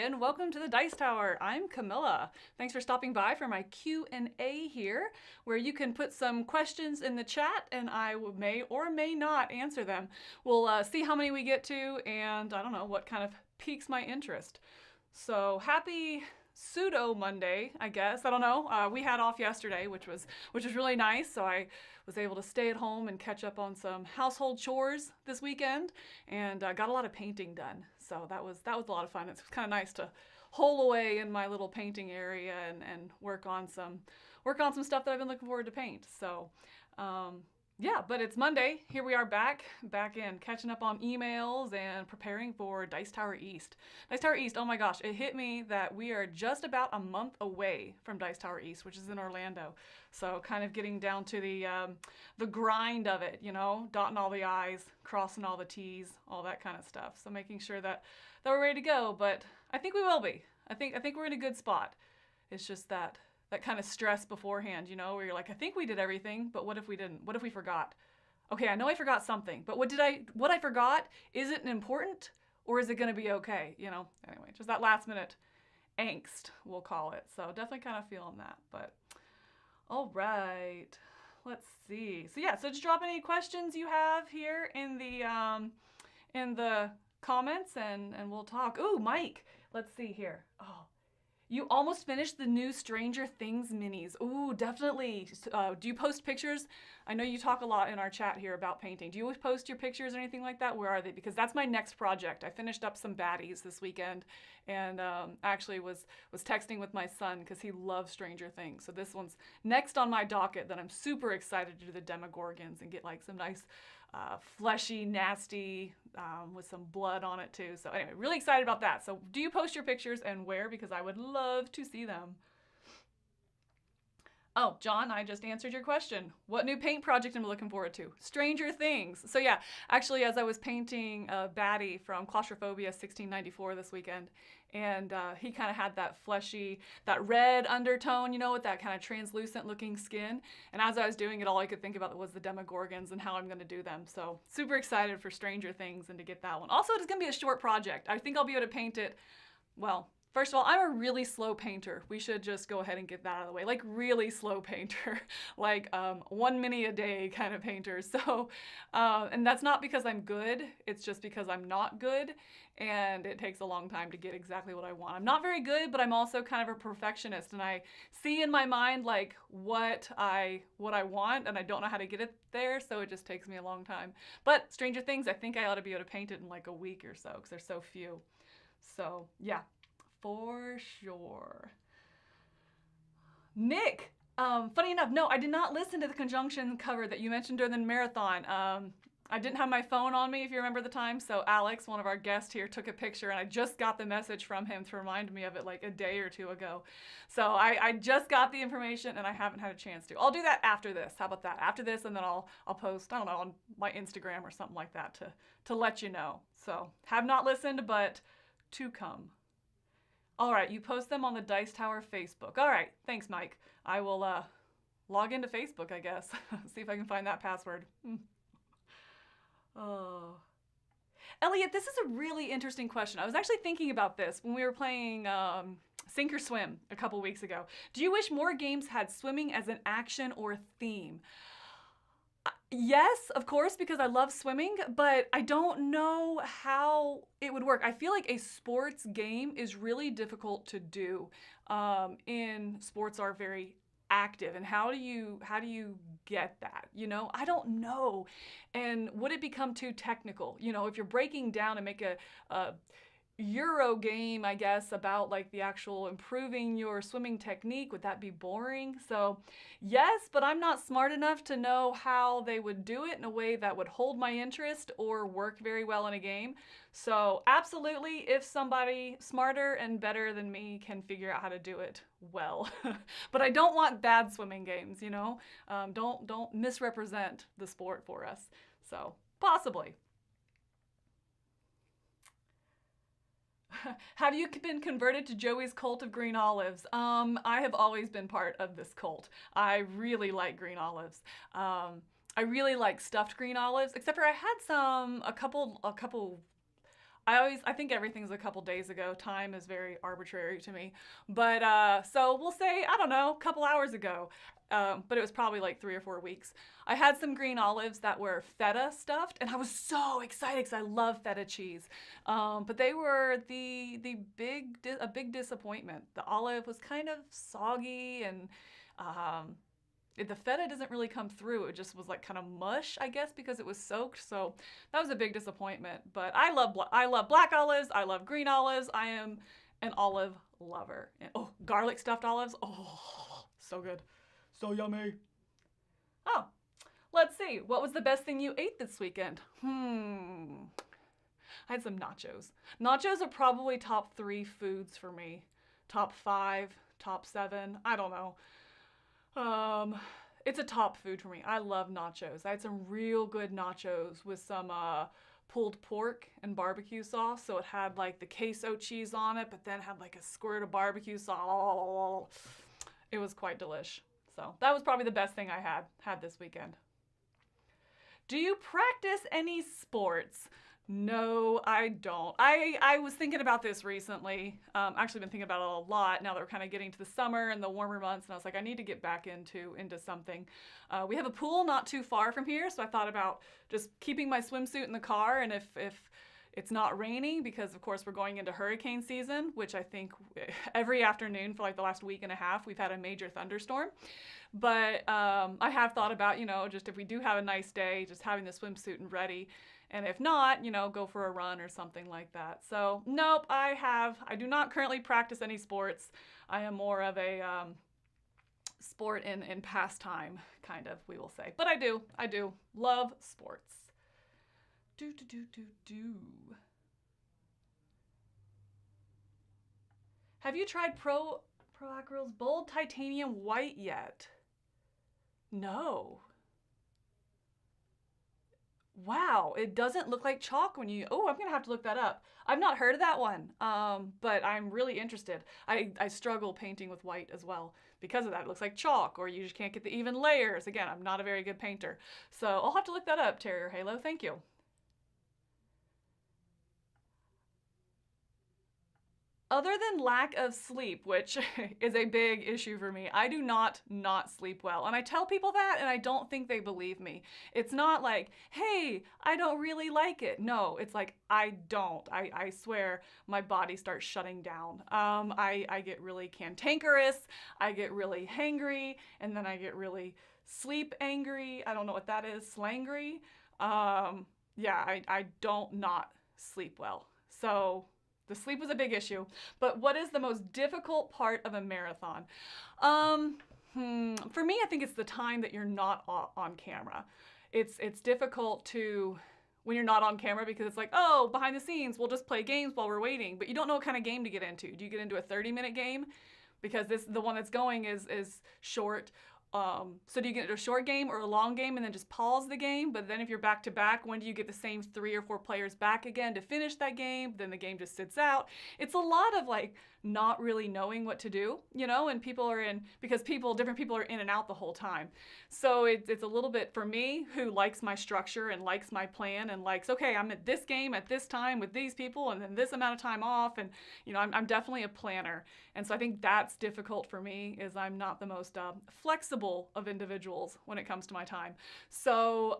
and welcome to the Dice Tower. I'm Camilla. Thanks for stopping by for my Q&A here, where you can put some questions in the chat and I may or may not answer them. We'll see how many we get to and I don't know what kind of piques my interest. So happy pseudo Monday, I guess. I don't know. We had off yesterday, which was really nice. So I was able to stay at home and catch up on some household chores this weekend, and got a lot of painting done. So that was a lot of fun. It's kind of nice to hole away in my little painting area and work on some stuff that I've been looking forward to paint. So. Yeah, but it's Monday. Here we are back in, catching up on emails and preparing for Dice Tower East. Dice Tower East, oh my gosh, it hit me that we are just about a month away from Dice Tower East, which is in Orlando. So kind of getting down to the grind of it, you know, dotting all the I's, crossing all the T's, all that kind of stuff. So making sure that we're ready to go, but I think we will be. I think we're in a good spot. It's just that kind of stress beforehand, you know, where you're like, I think we did everything, but what if we didn't? What if we forgot? Okay, I know I forgot something, but what I forgot, is it important or is it going to be okay? You know, anyway, just that last minute angst, we'll call it. So definitely kind of feeling that, but all right, let's see. So yeah, so just drop any questions you have here in the comments and we'll talk. Ooh, Mike, let's see here. Oh, you almost finished the new Stranger Things minis. Ooh, definitely. Do you post pictures? I know you talk a lot in our chat here about painting. Do you always post your pictures or anything like that? Where are they? Because that's my next project. I finished up some baddies this weekend and actually was texting with my son because he loves Stranger Things. So this one's next on my docket that I'm super excited to do the Demogorgons and get like some nice fleshy, nasty, with some blood on it too. So anyway, really excited about that. So do you post your pictures and where? Because I would love to see them. Oh, John, I just answered your question. What new paint project am I looking forward to? Stranger Things. So yeah, actually as I was painting Batty from Claustrophobia 1694 this weekend, and he kind of had that fleshy, that red undertone, you know, with that kind of translucent looking skin. And as I was doing it, all I could think about was the Demogorgons and how I'm going to do them. So super excited for Stranger Things and to get that one. Also, it's going to be a short project. I think I'll be able to paint it, well, first of all, I'm a really slow painter. We should just go ahead and get that out of the way. Like really slow painter, like 1 mini a day kind of painter. So, and that's not because I'm good. It's just because I'm not good, and it takes a long time to get exactly what I want. I'm not very good, but I'm also kind of a perfectionist, and I see in my mind like what I want, and I don't know how to get it there, so it just takes me a long time. But Stranger Things, I think I ought to be able to paint it in like a week or so because there's so few. So yeah. For sure. Nick, funny enough, no, I did not listen to the conjunction cover that you mentioned during the marathon. I didn't have my phone on me, if you remember the time, so Alex, one of our guests here, took a picture, and I just got the message from him to remind me of it like a day or two ago. So I just got the information, and I haven't had a chance to. I'll do that after this. How about that? After this, and then I'll post, I don't know, on my Instagram or something like that to let you know. So, have not listened, but to come. All right, you post them on the Dice Tower Facebook. All right, thanks, Mike. I will log into Facebook, I guess. See if I can find that password. Oh. Elliot, this is a really interesting question. I was actually thinking about this when we were playing Sink or Swim a couple weeks ago. Do you wish more games had swimming as an action or theme? Yes, of course, because I love swimming, but I don't know how it would work. I feel like a sports game is really difficult to do. In sports are very active, and how do you get that? You know, I don't know. And would it become too technical? You know, if you're breaking down and make a Euro game, I guess, about like the actual improving your swimming technique, would that be boring? So yes, but I'm not smart enough to know how they would do it in a way that would hold my interest or work very well in a game. So absolutely, if somebody smarter and better than me can figure out how to do it well. But I don't want bad swimming games, you know? Don't misrepresent the sport for us. So possibly. Have you been converted to Joey's cult of green olives? I have always been part of this cult. I really like green olives. I really like stuffed green olives, except for I had a couple I think everything's a couple days ago. Time is very arbitrary to me. But so we'll say, I don't know, a couple hours ago. But it was probably like 3 or 4 weeks. I had some green olives that were feta stuffed, and I was so excited because I love feta cheese. But they were a big disappointment. The olive was kind of soggy, and the feta doesn't really come through. It just was like kind of mush, I guess, because it was soaked. So that was a big disappointment. But I love black olives. I love green olives. I am an olive lover. And, oh, garlic stuffed olives. Oh, so good. So yummy. Oh, let's see. What was the best thing you ate this weekend? I had some nachos. Nachos are probably top 3 foods for me. Top 5, top 7. I don't know. It's a top food for me. I love nachos. I had some real good nachos with some pulled pork and barbecue sauce. So it had like the queso cheese on it, but then had like a squirt of barbecue sauce. It was quite delish. So that was probably the best thing I had this weekend. Do you practice any sports? No, I don't. I was thinking about this recently. Actually been thinking about it a lot now that we're kind of getting to the summer and the warmer months, and I was like, I need to get back into something. We have a pool not too far from here, so I thought about just keeping my swimsuit in the car, and if it's not raining, because of course we're going into hurricane season, which I think every afternoon for like the last week and a half, we've had a major thunderstorm. But I have thought about, just if we do have a nice day, just having the swimsuit and ready. And if not, go for a run or something like that. So nope, I do not currently practice any sports. I am more of a sport in pastime, kind of, we will say. But I do love sports. Do. Have you tried Pro Acryl's Bold Titanium White yet? No. Wow, it doesn't look like chalk when you... Oh, I'm going to have to look that up. I've not heard of that one, but I'm really interested. I struggle painting with white as well because of that. It looks like chalk, or you just can't get the even layers. Again, I'm not a very good painter. So I'll have to look that up, Terrier Halo. Thank you. Other than lack of sleep, which is a big issue for me, I do not sleep well. And I tell people that and I don't think they believe me. It's not like, hey, I don't really like it. No, it's like, I don't. I swear my body starts shutting down. I get really cantankerous, I get really hangry, and then I get really sleep angry. I don't know what that is, slangry. Yeah, I don't not sleep well. So the sleep was a big issue. But what is the most difficult part of a marathon? For me, I think it's the time that you're not on camera. It's difficult when you're not on camera, because it's like, oh, behind the scenes, we'll just play games while we're waiting. But you don't know what kind of game to get into. Do you get into a 30-minute game? Because the one that's going is short. So do you get into a short game or a long game and then just pause the game? But then if you're back to back, when do you get the same 3 or 4 players back again to finish that game? Then the game just sits out. It's a lot of like not really knowing what to do, and because different people are in and out the whole time. So it's a little bit, for me, who likes my structure and likes my plan and likes, okay, I'm at this game at this time with these people and then this amount of time off. And, I'm definitely a planner. And so I think that's difficult for me, is I'm not the most flexible of individuals when it comes to my time. So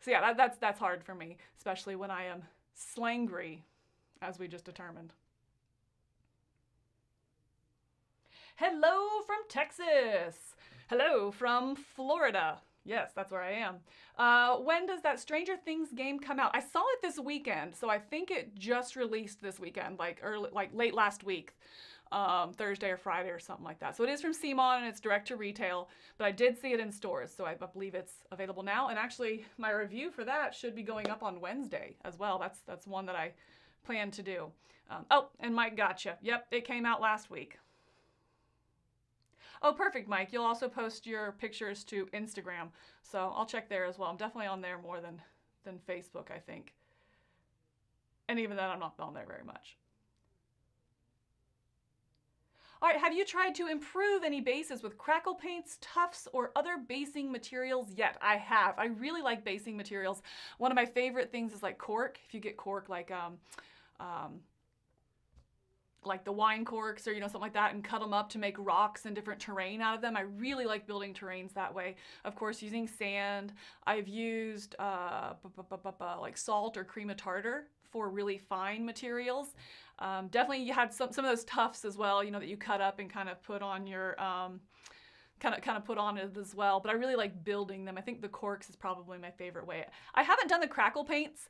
yeah, that's hard for me, especially when I am slangry, as we just determined. Hello from Texas. Hello from Florida. Yes, that's where I am. When does that Stranger Things game come out? I saw it this weekend, so I think it just released this weekend, like late last week, Thursday or Friday or something like that. So it is from CMON and it's direct to retail, but I did see it in stores, so I believe it's available now. And actually, my review for that should be going up on Wednesday as well. That's one that I plan to do. Oh, and Mike gotcha. Yep, it came out last week. Oh, perfect, Mike. You'll also post your pictures to Instagram, so I'll check there as well. I'm definitely on there more than Facebook, I think. And even then, I'm not on there very much. All right, have you tried to improve any bases with crackle paints, tufts, or other basing materials yet? I have. I really like basing materials. One of my favorite things is like cork. If you get cork, like like the wine corks or, something like that, and cut them up to make rocks and different terrain out of them. I really like building terrains that way. Of course, using sand. I've used like salt or cream of tartar for really fine materials. Definitely you had some of those tufts as well, that you cut up and kind of put on your, kind of put on it as well. But I really like building them. I think the corks is probably my favorite way. I haven't done the crackle paints.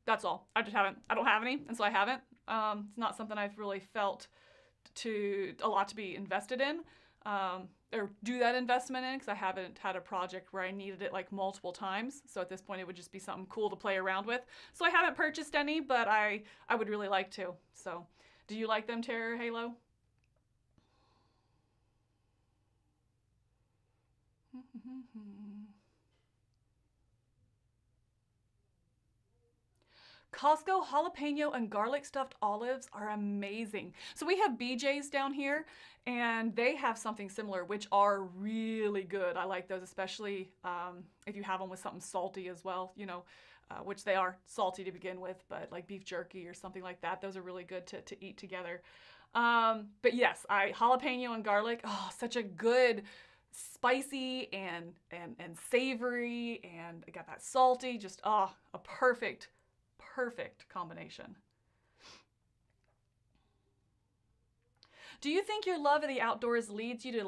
That's all. I don't have any, and so I haven't. It's not something I've really felt a lot to be invested in, or do that investment in, because I haven't had a project where I needed it like multiple times. So at this point, it would just be something cool to play around with. So I haven't purchased any, but I would really like to. So do you like them, Terror Halo? Costco jalapeno and garlic stuffed olives are amazing. So we have BJ's down here, and they have something similar, which are really good. I like those, especially if you have them with something salty as well, which they are salty to begin with, but like beef jerky or something like that. Those are really good to eat together. But yes, jalapeno and garlic, oh, such a good spicy and savory, and I got that salty, just a perfect combination. Do you think your love of the outdoors leads you to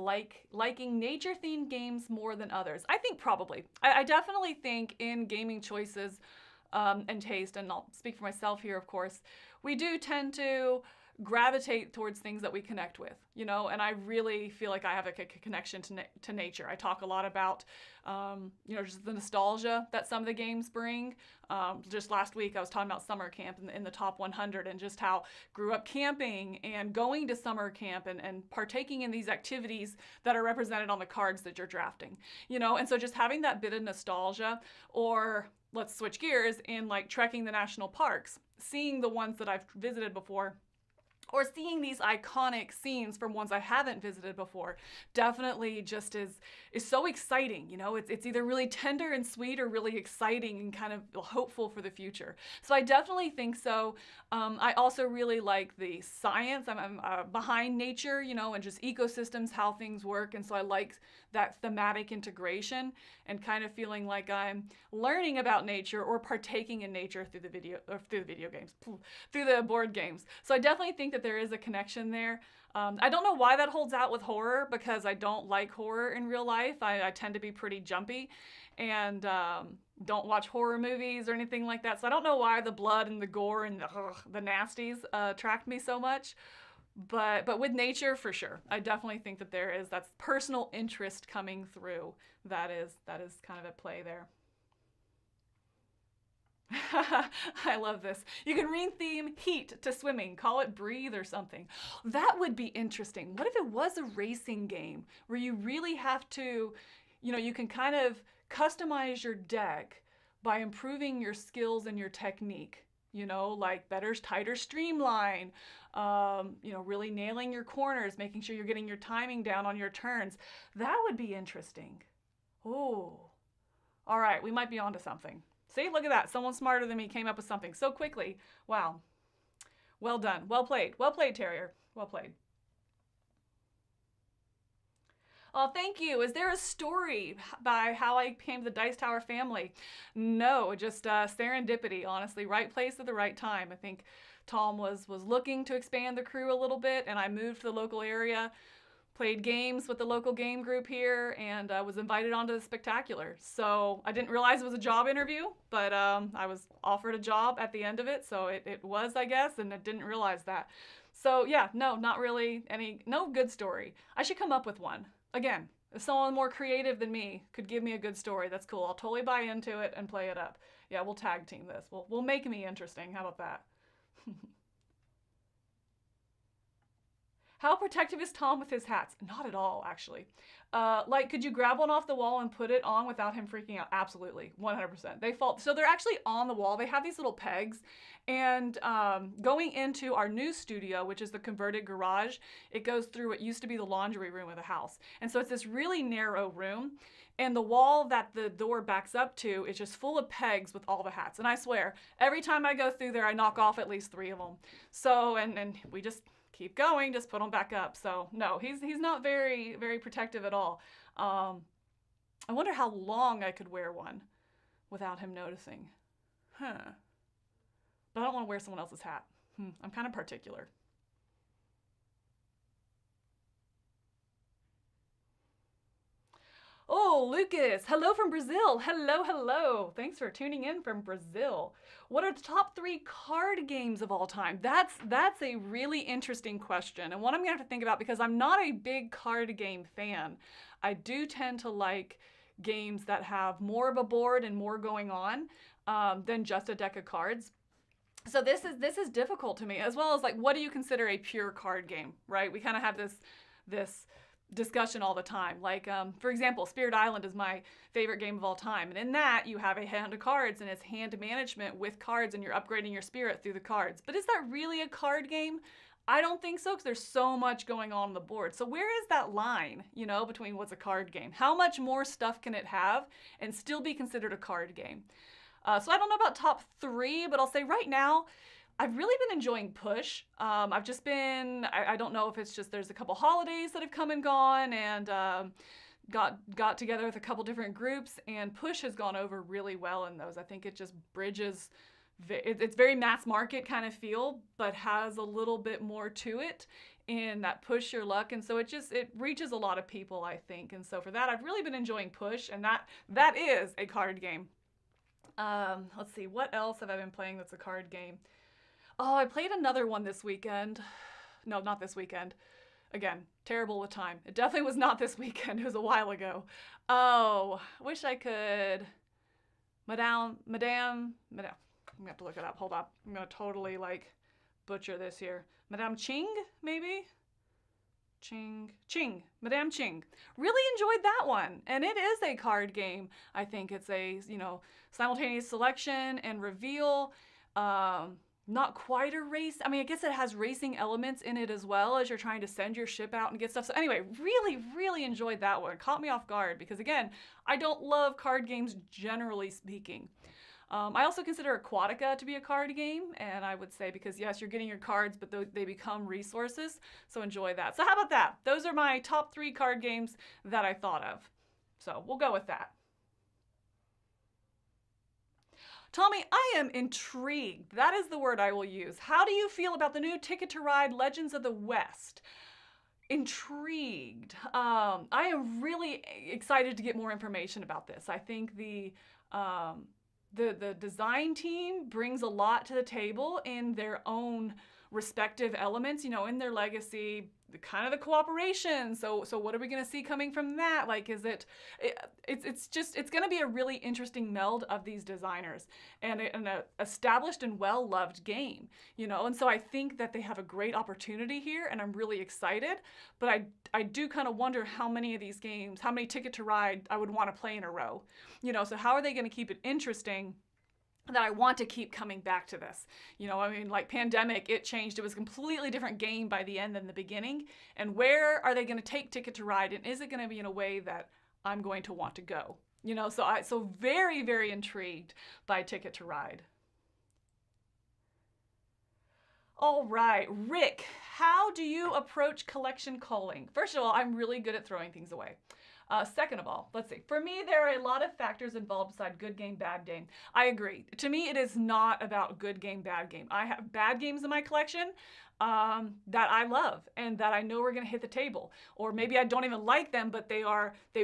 liking nature-themed games more than others? I think probably. I definitely think in gaming choices and taste, and I'll speak for myself here, of course, we do tend to gravitate towards things that we connect with, and I really feel like I have a connection to nature. I talk a lot about, just the nostalgia that some of the games bring. Just last week, I was talking about summer camp in the top 100, and just how grew up camping and going to summer camp and partaking in these activities that are represented on the cards that you're drafting, and so just having that bit of nostalgia. Or let's switch gears in like trekking the national parks, seeing the ones that I've visited before, or seeing these iconic scenes from ones I haven't visited before, definitely just is so exciting. It's either really tender and sweet or really exciting and kind of hopeful for the future. So I definitely think so. I also really like the science. I'm behind nature, and just ecosystems, how things work. And so I like that thematic integration and kind of feeling like I'm learning about nature or partaking in nature through the video games, through the board games. So I definitely think that there is a connection there. I don't know why that holds out with horror, because I don't like horror in real life. I tend to be pretty jumpy and don't watch horror movies or anything like that. So I don't know why the blood and the gore and the nasties attract me so much. But with nature, for sure, I definitely think that that's personal interest coming through. That is kind of at play there. I love this. You can retheme heat to swimming. Call it breathe or something. That would be interesting. What if it was a racing game where you really have to, you can kind of customize your deck by improving your skills and your technique, like better, tighter streamline, really nailing your corners, making sure you're getting your timing down on your turns. That would be interesting. Oh, all right. We might be onto something. See, look at that. Someone smarter than me came up with something so quickly. Wow. Well done. Well played. Well played, Terrier. Well played. Oh, thank you. Is there a story by how I became the Dice Tower family? No, just serendipity, honestly. Right place at the right time. I think Tom was looking to expand the crew a little bit, and I moved to the local area, played games with the local game group here, and was invited onto the spectacular. So I didn't realize it was a job interview, but I was offered a job at the end of it, so it was, I guess, and I didn't realize that. So yeah, no, not really no good story. I should come up with one. Again, if someone more creative than me could give me a good story, that's cool. I'll totally buy into it and play it up. Yeah, we'll tag team this. We'll make me interesting. How about that? How protective is Tom with his hats? Not at all, actually. Like, could you grab one off the wall and put it on without him freaking out? Absolutely, 100%. They fall. So they're actually on the wall. They have these little pegs. And going into our new studio, which is the converted garage, it goes through what used to be the laundry room of the house. And so it's this really narrow room. And the wall that the door backs up to is just full of pegs with all the hats. And I swear, every time I go through there, I knock off at least 3 of them. So, and we just keep going, just put them back up. So no, he's not very, very protective at all. I wonder how long I could wear one without him noticing. But I don't want to wear someone else's hat. I'm kind of particular. Oh, Lucas, hello from Brazil. Hello, hello. Thanks for tuning in from Brazil. What are the top 3 card games of all time? That's a really interesting question, and one I'm gonna have to think about because I'm not a big card game fan. I do tend to like games that have more of a board and more going on than just a deck of cards. So this is difficult to me, as well as like, what do you consider a pure card game, right? We kind of have this discussion all the time. Like, for example, Spirit Island is my favorite game of all time. And in that, you have a hand of cards and it's hand management with cards and you're upgrading your spirit through the cards. But is that really a card game? I don't think so, because there's so much going on the board. So where is that line, between what's a card game? How much more stuff can it have and still be considered a card game? So I don't know about top 3, but I'll say right now, I've really been enjoying Push. I've just been, I don't know if it's just there's a couple holidays that have come and gone, and got together with a couple different groups, and Push has gone over really well in those. I think it just bridges, it's very mass market kind of feel, but has a little bit more to it in that push your luck, and so it reaches a lot of people, I think. And so for that, I've really been enjoying Push, and that is a card game. Let's see, what else have I been playing that's a card game? Oh, I played another one this weekend. No, not this weekend. Again, terrible with time. It definitely was not this weekend. It was a while ago. Oh, wish I could. Madame. I'm gonna have to look it up. Hold up. I'm gonna totally butcher this here. Madame Ching, maybe? Ching. Madame Ching. Really enjoyed that one. And it is a card game. I think it's a, simultaneous selection and reveal. Not quite a race. I mean, I guess it has racing elements in it as well as you're trying to send your ship out and get stuff. So anyway, really, really enjoyed that one. It caught me off guard because, again, I don't love card games generally speaking. I also consider Aquatica to be a card game, and I would say because, yes, you're getting your cards, but they become resources, so enjoy that. So how about that? Those are my top 3 card games that I thought of. So we'll go with that. Tommy, I am intrigued. That is the word I will use. How do you feel about the new Ticket to Ride Legends of the West? Intrigued. I am really excited to get more information about this. I think the design team brings a lot to the table in their own respective elements, in their legacy, the cooperation. So what are we going to see coming from that? It's going to be a really interesting meld of these designers and an established and well-loved game, and so I think that they have a great opportunity here, and I'm really excited, but I do kind of wonder how many of these games, how many Ticket to Ride I would want to play in a row, so how are they going to keep it interesting that I want to keep coming back to this? Like Pandemic, it changed. It was a completely different game by the end than the beginning. And where are they going to take Ticket to Ride? And is it going to be in a way that I'm going to want to go? So very, very intrigued by Ticket to Ride. All right, Rick, how do you approach collection culling? First of all, I'm really good at throwing things away. Second of all, let's see. For me, there are a lot of factors involved beside good game, bad game. I agree. To me, it is not about good game, bad game. I have bad games in my collection that I love and that I know are going to hit the table. Or maybe I don't even like them, but they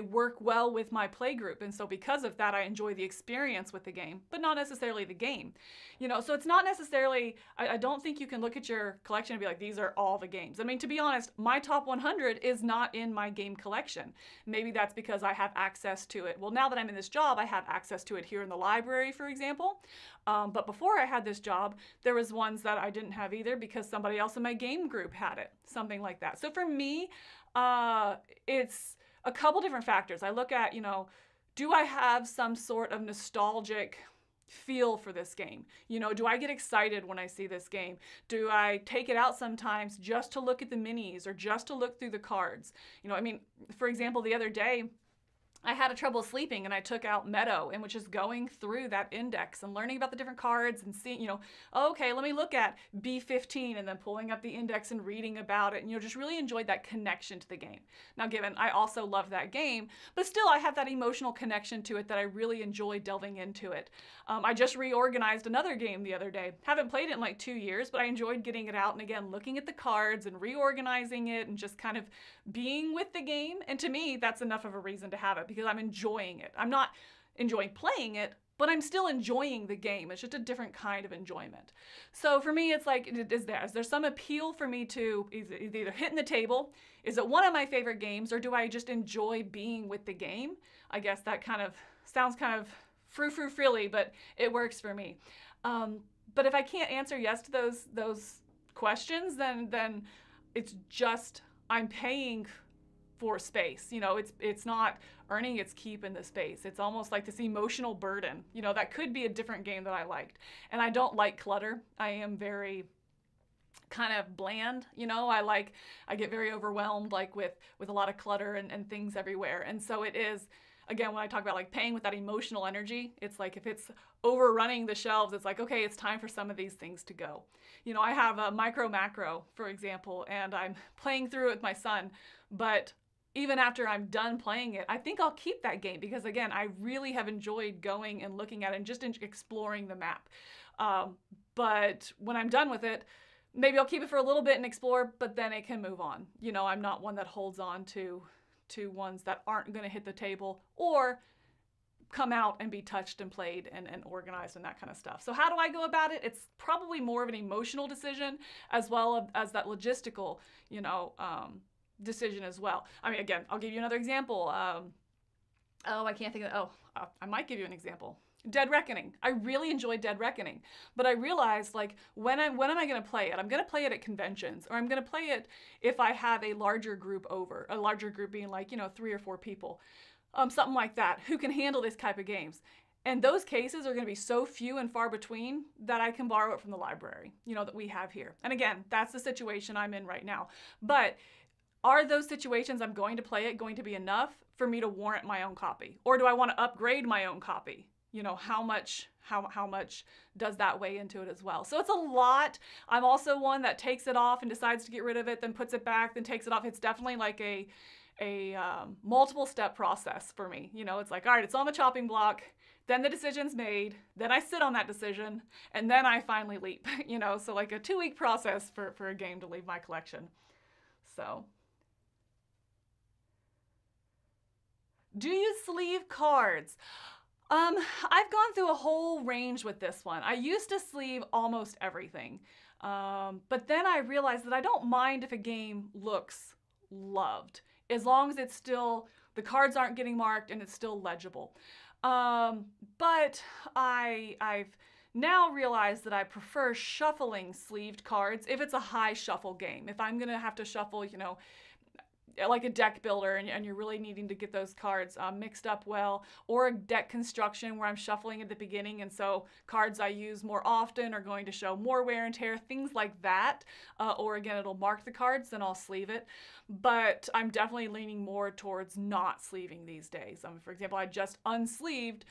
work well with my play group. And so because of that, I enjoy the experience with the game, but not necessarily the game. So it's not necessarily, I don't think you can look at your collection and be like, these are all the games. I mean, to be honest, my top 100 is not in my game collection. Maybe that's because I have access to it. Well, now that I'm in this job, I have access to it here in the library, for example. But before I had this job, there was ones that I didn't have either because somebody else in my game group had it, something like that. So for me, it's a couple different factors. I look at, do I have some sort of nostalgic feel for this game? Do I get excited when I see this game? Do I take it out sometimes just to look at the minis or just to look through the cards? For example, the other day, I had trouble sleeping and I took out Meadow and was just going through that index and learning about the different cards and seeing, okay, let me look at B15 and then pulling up the index and reading about it and, just really enjoyed that connection to the game. Now, given I also love that game, but still I have that emotional connection to it that I really enjoy delving into it. I just reorganized another game the other day. Haven't played it in like 2 years, but I enjoyed getting it out and again, looking at the cards and reorganizing it and just kind of being with the game. And to me, that's enough of a reason to have it because I'm enjoying it. I'm not enjoying playing it, but I'm still enjoying the game. It's just a different kind of enjoyment. So for me, it's like, is there some appeal for me to either hitting the table? Is it one of my favorite games, or do I just enjoy being with the game? I guess that kind of sounds kind of frou-frou-frilly, but it works for me. But if I can't answer yes to those questions, then it's just I'm paying for space. It's not earning its keep in the space. It's almost like this emotional burden. That could be a different game that I liked. And I don't like clutter. I am very kind of bland. I get very overwhelmed with a lot of clutter and things everywhere. And so it is, again, when I talk about paying with that emotional energy, it's like if it's overrunning the shelves, it's like, okay, it's time for some of these things to go. I have a micro macro, for example, and I'm playing through it with my son, but even after I'm done playing it, I think I'll keep that game because, again, I really have enjoyed going and looking at it and just exploring the map. But when I'm done with it, maybe I'll keep it for a little bit and explore, but then it can move on. I'm not one that holds on to ones that aren't going to hit the table or come out and be touched and played and organized and that kind of stuff. So how do I go about it? It's probably more of an emotional decision as well as that logistical, decision as well. Again, I'll give you another example. I can't think of, I might give you an example. Dead Reckoning. I really enjoyed Dead Reckoning, but I realized when am I going to play it? I'm going to play it at conventions, or I'm going to play it if I have a larger group over, a larger group being 3 or 4 people, something like that, who can handle this type of games. And those cases are going to be so few and far between that I can borrow it from the library, that we have here. And again, that's the situation I'm in right now. But are those situations I'm going to play it going to be enough for me to warrant my own copy? Or do I want to upgrade my own copy? How much does that weigh into it as well? So it's a lot. I'm also one that takes it off and decides to get rid of it, then puts it back, then takes it off. It's definitely like a multiple step process for me. It's like, all right, it's on the chopping block, then the decision's made, then I sit on that decision, and then I finally leap. So like a 2-week process for a game to leave my collection. So. Do you sleeve cards? I've gone through a whole range with this one. I used to sleeve almost everything. But then I realized that I don't mind if a game looks loved, as long as it's still, the cards aren't getting marked and it's still legible. But I've now realized that I prefer shuffling sleeved cards if it's a high shuffle game. If I'm gonna have to shuffle, like a deck builder and you're really needing to get those cards mixed up well, or a deck construction where I'm shuffling at the beginning and so cards I use more often are going to show more wear and tear, things like that, or again it'll mark the cards, then I'll sleeve it. But I'm definitely leaning more towards not sleeving these days. For example, I just unsleeved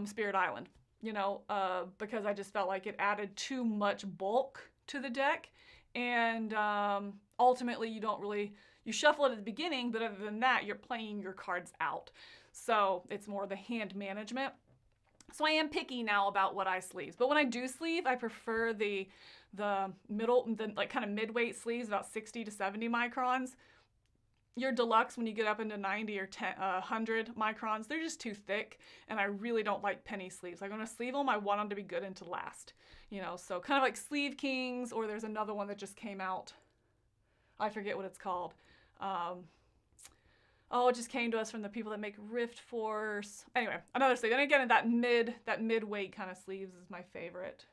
Spirit Island, because I just felt like it added too much bulk to the deck, and ultimately you shuffle it at the beginning, but other than that, you're playing your cards out. So it's more the hand management. So I am picky now about what I sleeve. But when I do sleeve, I prefer the middle, kind of mid-weight sleeves, about 60 to 70 microns. Your deluxe, when you get up into 90 or 100 microns, they're just too thick, and I really don't like penny sleeves. I'm going to sleeve them, I want them to be good and to last. So kind of like Sleeve Kings, or there's another one that just came out. I forget what it's called. Oh, it just came to us from the people that make Rift Force. Anyway, another sleeve. And again, that mid-weight kind of sleeves is my favorite.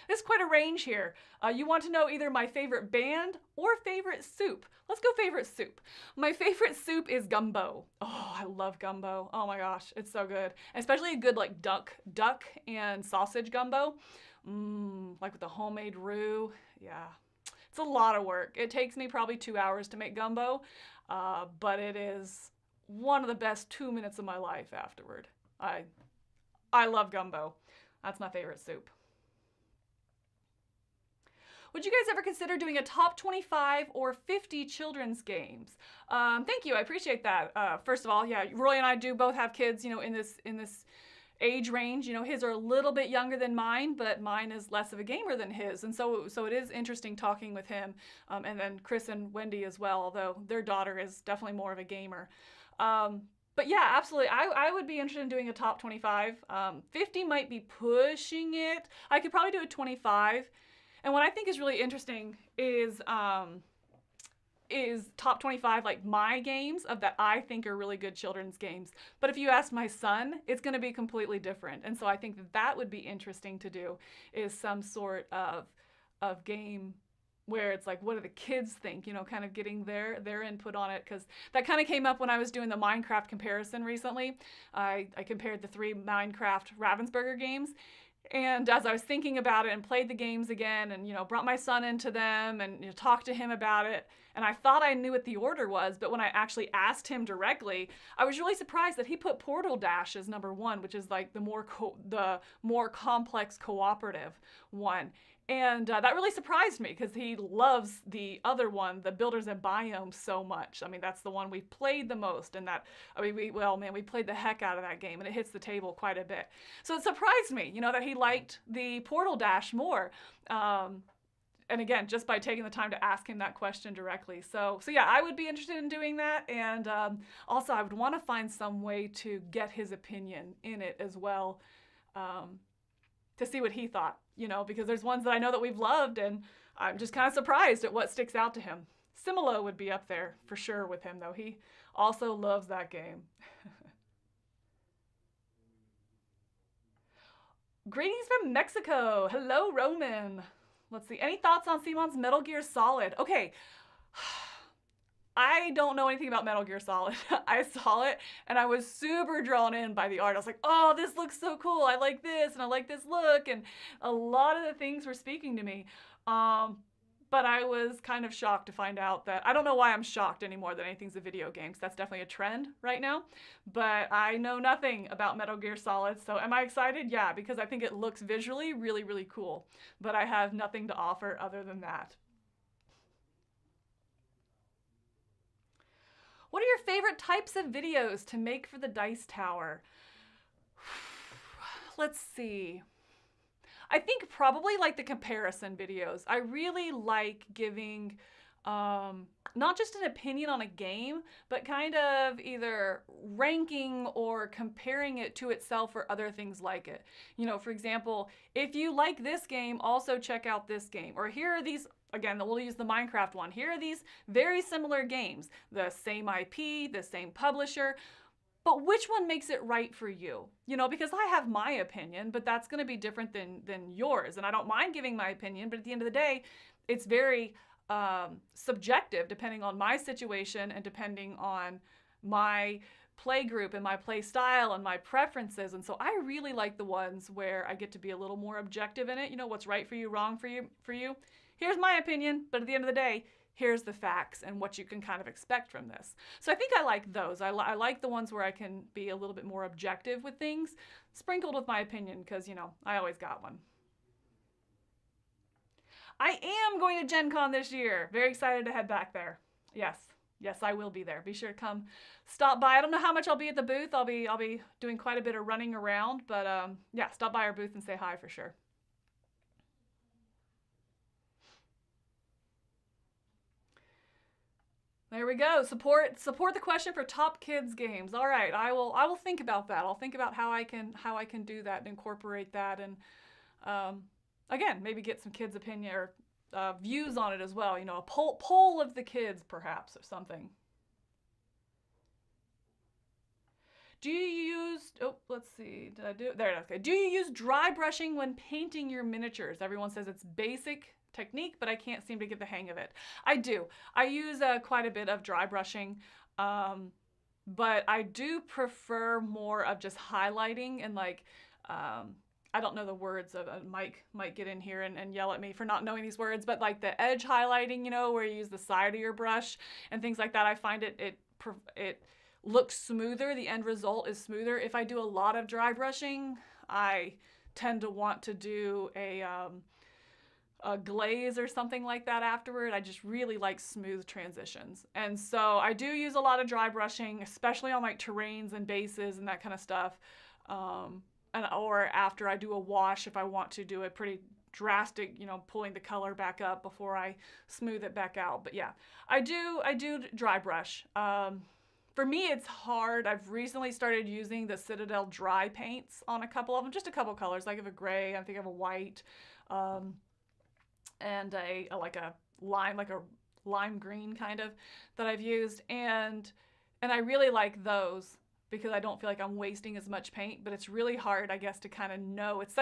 There's quite a range here. You want to know either my favorite band or favorite soup. Let's go favorite soup. My favorite soup is gumbo. Oh, I love gumbo. Oh my gosh, it's so good. Especially a good like duck and sausage gumbo. Like with the homemade roux. Yeah, it's a lot of work. It takes me probably 2 hours to make gumbo, but it is one of the best 2 minutes of my life afterward. I love gumbo. That's my favorite soup. Would you guys ever consider doing a top 25 or 50 children's games? Thank you, I appreciate that. First of all, yeah, Roy and I do both have kids, you know, in this age range. You know, his are a little bit younger than mine, but mine is less of a gamer than his. And so it is interesting talking with him. And then Chris and Wendy as well, although their daughter is definitely more of a gamer. But yeah, absolutely. I would be interested in doing a top 25. 50 might be pushing it. I could probably do a 25. And what I think is really interesting is top 25 like my games of that I think are really good children's games. But if you ask my son, it's going to be completely different. And so I think that would be interesting to do, is some sort of game where it's like, what do the kids think? You know, kind of getting their input on it, because that kind of came up when I was doing the Minecraft comparison recently. I compared the 3 Minecraft Ravensburger games. And as I was thinking about it and played the games again and, you know, brought my son into them and, you know, talked to him about it, and I thought I knew what the order was, but when I actually asked him directly, I was really surprised that he put Portal Dash as number 1, which is like the more complex cooperative one. And that really surprised me, because he loves the other one, the Builders and Biomes, so much. I mean, that's the one we played the most, and that, I mean, we played the heck out of that game, and it hits the table quite a bit. So it surprised me, you know, that he liked the Portal Dash more. And again, just by taking the time to ask him that question directly. So yeah, I would be interested in doing that. And also, I would want to find some way to get his opinion in it as well, to see what he thought, you know, because there's ones that I know that we've loved, and I'm just kind of surprised at what sticks out to him. Similo would be up there for sure with him, though. He also loves that game. Greetings from Mexico. Hello, Roman. Let's see. Any thoughts on Simon's Metal Gear Solid? Okay. I don't know anything about Metal Gear Solid. I saw it and I was super drawn in by the art. I was like, oh, this looks so cool. I like this and I like this look. And a lot of the things were speaking to me. But I was kind of shocked to find out that, I don't know why I'm shocked anymore that anything's a video game, because that's definitely a trend right now. But I know nothing about Metal Gear Solid, so am I excited? Yeah, because I think it looks visually really, really cool. But I have nothing to offer other than that. What are your favorite types of videos to make for the Dice Tower? Let's see. I think probably like the comparison videos. I really like giving not just an opinion on a game, but kind of either ranking or comparing it to itself or other things like it. You know, for example, if you like this game, also check out this game. Or here are these, again, we'll use the Minecraft one. Here are these very similar games, the same IP, the same publisher, but which one makes it right for you? You know, because I have my opinion, but that's going to be different than yours. And I don't mind giving my opinion, but at the end of the day, it's very subjective depending on my situation and depending on my play group and my play style and my preferences. And so I really like the ones where I get to be a little more objective in it. You know, what's right for you, wrong for you. Here's my opinion, but at the end of the day, here's the facts and what you can kind of expect from this. So I think I like those. I like the ones where I can be a little bit more objective with things, sprinkled with my opinion, because, you know, I always got one. I am going to Gen Con this year. Very excited to head back there. Yes, I will be there. Be sure to come stop by. I don't know how much I'll be at the booth. I'll be doing quite a bit of running around, but yeah, stop by our booth and say hi for sure. There we go. Support the question for top kids games. All right, I will think about that. I'll think about how I can do that and incorporate that, and again, maybe get some kids' opinion or views on it as well. You know, a poll of the kids, perhaps, or something. Do you use, oh, let's see, did I do, there it is. Okay. Do you use dry brushing when painting your miniatures? Everyone says it's basic technique, but I can't seem to get the hang of it. I do. I use quite a bit of dry brushing, but I do prefer more of just highlighting and like, I don't know the words of Mike might get in here and yell at me for not knowing these words, but like the edge highlighting, you know, where you use the side of your brush and things like that. I find it looks smoother. The end result is smoother. If I do a lot of dry brushing, I tend to want to do a glaze or something like that afterward. I just really like smooth transitions. And so I do use a lot of dry brushing, especially on like terrains and bases and that kind of stuff. Or after I do a wash, if I want to do a pretty drastic, you know, pulling the color back up before I smooth it back out. But yeah, I do dry brush. For me, it's hard. I've recently started using the Citadel dry paints on a couple of them, just a couple colors. Like I have a gray, I think I have a white, and a lime green kind of that I've used, and I really like those because I don't feel like I'm wasting as much paint. But it's really hard, I guess, to kind of know. It's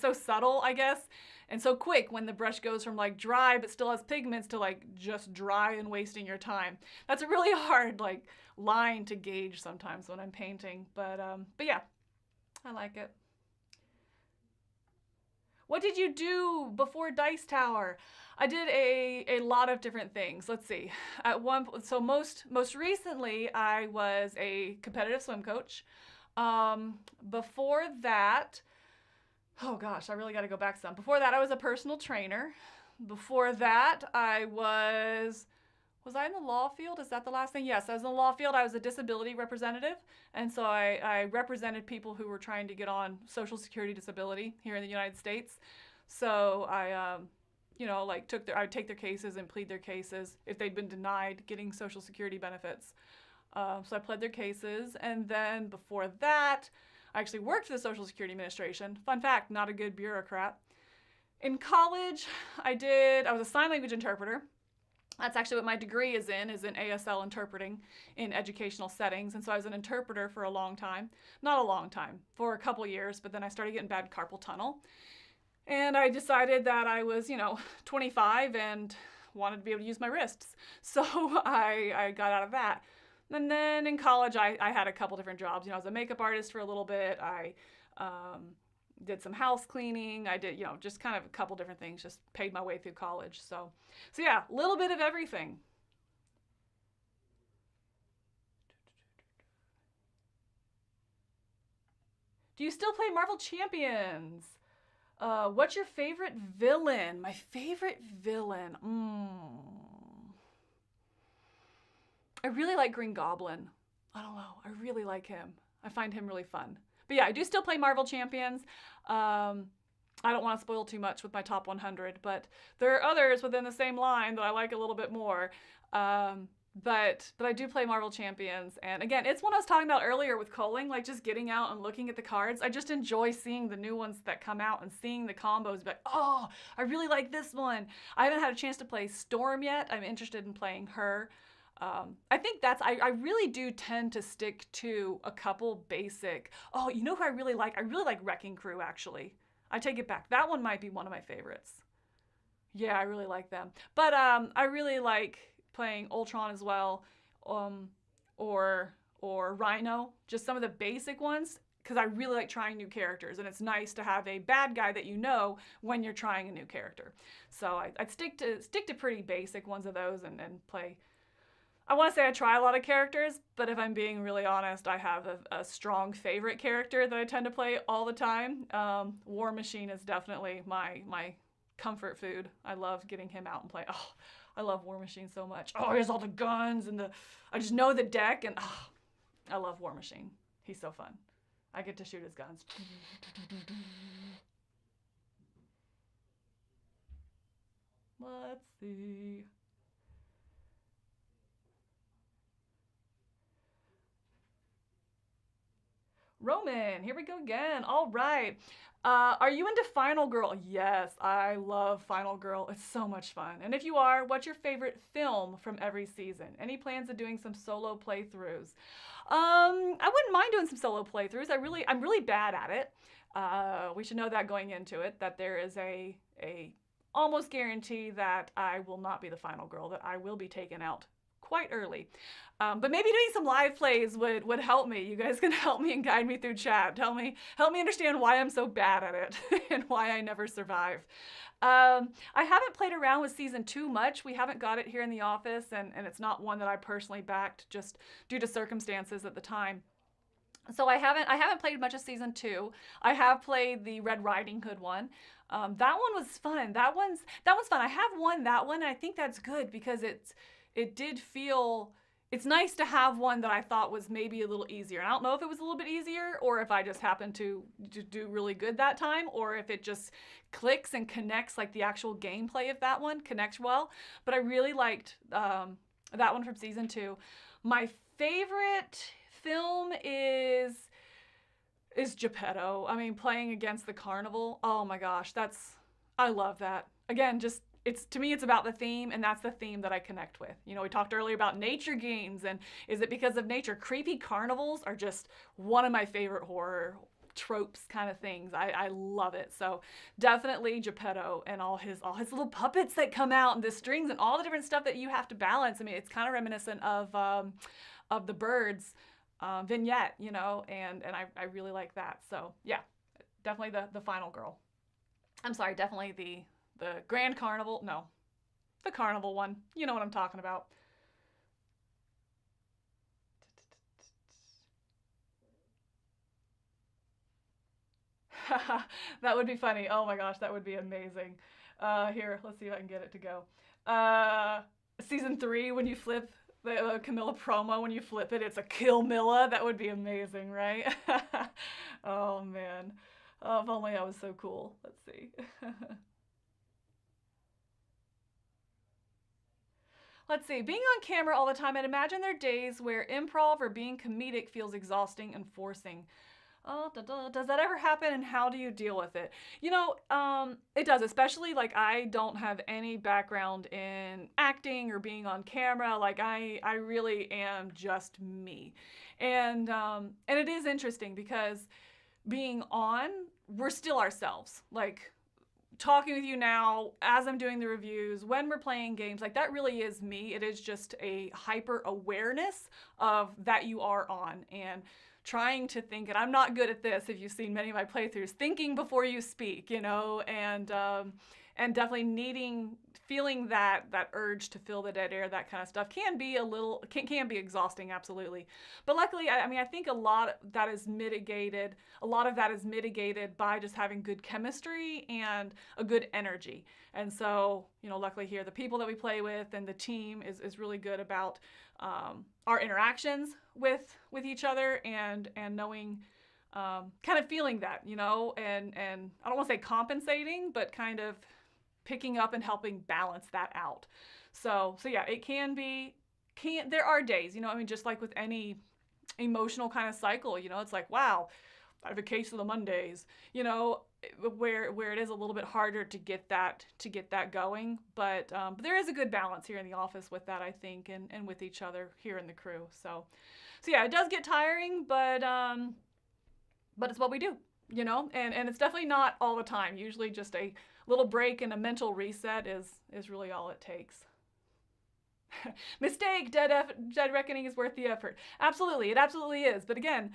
so subtle, I guess, and so quick when the brush goes from like dry but still has pigments to like just dry and wasting your time. That's a really hard like line to gauge sometimes when I'm painting. But yeah, I like it. What did you do before Dice Tower? I did a lot of different things. Let's see. So most recently, I was a competitive swim coach. Before that, oh gosh, I really got to go back some. Before that, I was a personal trainer. Before that, was I in the law field? Is that the last thing? Yes, I was in the law field. I was a disability representative. And so I represented people who were trying to get on Social Security disability here in the United States. So I, you know, like I would take their cases and plead their cases if they'd been denied getting Social Security benefits. So I pled their cases. And then before that, I actually worked for the Social Security Administration. Fun fact, not a good bureaucrat. In college, I was a sign language interpreter. That's actually what my degree is in ASL interpreting in educational settings. And so I was an interpreter for a long time. Not a long time, for a couple years, but then I started getting bad carpal tunnel. And I decided that I was, 25 and wanted to be able to use my wrists. So I got out of that. And then in college, I had a couple different jobs. I was a makeup artist for a little bit. I did some house cleaning. I did, just kind of a couple different things, just paid my way through college. So yeah, a little bit of everything. Do you still play Marvel Champions? What's your favorite villain? My favorite villain? I really like Green Goblin. I don't know. I really like him. I find him really fun. But yeah, I do still play Marvel Champions. I don't want to spoil too much with my top 100, but there are others within the same line that I like a little bit more. But I do play Marvel Champions. And again, it's what I was talking about earlier with culling, like just getting out and looking at the cards. I just enjoy seeing the new ones that come out and seeing the combos. But oh, I really like this one. I haven't had a chance to play Storm yet. I'm interested in playing her. I think I really do tend to stick to a couple basic. Oh, you know who I really like? I really like Wrecking Crew, actually. I take it back. That one might be one of my favorites. Yeah, I really like them. But I really like playing Ultron as well, or Rhino. Just some of the basic ones, because I really like trying new characters, and it's nice to have a bad guy that you know when you're trying a new character. So I'd stick to pretty basic ones of those and play. I want to say I try a lot of characters, but if I'm being really honest, I have a strong favorite character that I tend to play all the time. War Machine is definitely my comfort food. I love getting him out and play. Oh, I love War Machine so much. Oh, he has all the guns and I just know the deck, and oh, I love War Machine. He's so fun. I get to shoot his guns. Let's see. Roman. Here we go again. All right. Are you into Final Girl? Yes, I love Final Girl. It's so much fun. And if you are, what's your favorite film from every season? Any plans of doing some solo playthroughs? I wouldn't mind doing some solo playthroughs. I'm really bad at it. We should know that going into it, that there is a almost guarantee that I will not be the final girl, that I will be taken out quite early. But maybe doing some live plays would help me. You guys can help me and guide me through chat. Help me understand why I'm so bad at it and why I never survive. I haven't played around with season 2 much. We haven't got it here in the office, and it's not one that I personally backed just due to circumstances at the time. So I haven't played much of season 2. I have played the Red Riding Hood one. That one was fun. That one's fun. I have won that one, and I think that's good because it did feel. It's nice to have one that I thought was maybe a little easier. And I don't know if it was a little bit easier or if I just happened to do really good that time, or if it just clicks and connects, like the actual gameplay of that one connects well. But I really liked that one from season 2. My favorite film is Geppetto. I mean, playing against the carnival. Oh my gosh, I love that. Again, just to me, it's about the theme, and that's the theme that I connect with. You know, we talked earlier about nature games, and is it because of nature? Creepy carnivals are just one of my favorite horror tropes kind of things. I love it. So definitely Geppetto and all his little puppets that come out and the strings and all the different stuff that you have to balance. I mean, it's kind of reminiscent of the Birds vignette, you know, and I really like that. So yeah, definitely the final girl. I'm sorry, definitely the Grand Carnival. No, the carnival one. You know what I'm talking about. That would be funny. Oh my gosh, that would be amazing. Here, let's see if I can get it to go. Season 3, when you flip the Camilla promo, when you flip it, it's a Kill Milla. That would be amazing, right? Oh man. Oh, if only I was so cool. Let's see. Let's see. Being on camera all the time, I'd imagine there are days where improv or being comedic feels exhausting and forcing. Does that ever happen, and how do you deal with it? You know, it does, especially like I don't have any background in acting or being on camera. Like I really am just me. And it is interesting because being on, we're still ourselves. Like talking with you now, as I'm doing the reviews, when we're playing games, like that really is me. It is just a hyper awareness of that you are on, and trying to think, and I'm not good at this if you've seen many of my playthroughs, thinking before you speak, you know, and definitely feeling that urge to fill the dead air, that kind of stuff can be be exhausting, absolutely. But luckily, I mean, I think a lot of that is mitigated by just having good chemistry and a good energy. And so, you know, luckily here, the people that we play with and the team is really good about our interactions with each other, and knowing, kind of feeling that, you know, and I don't want to say compensating, but kind of picking up and helping balance that out. So yeah, it there are days, you know, I mean, just like with any emotional kind of cycle, you know, it's like, wow, I have a case of the Mondays, you know, where it is a little bit harder to get that going. But there is a good balance here in the office with that, I think, and with each other here in the crew. So yeah, it does get tiring, but it's what we do, you know, and it's definitely not all the time. Usually just a little break and a mental reset is really all it takes. Mistake, dead reckoning is worth the effort. Absolutely, it absolutely is. But again,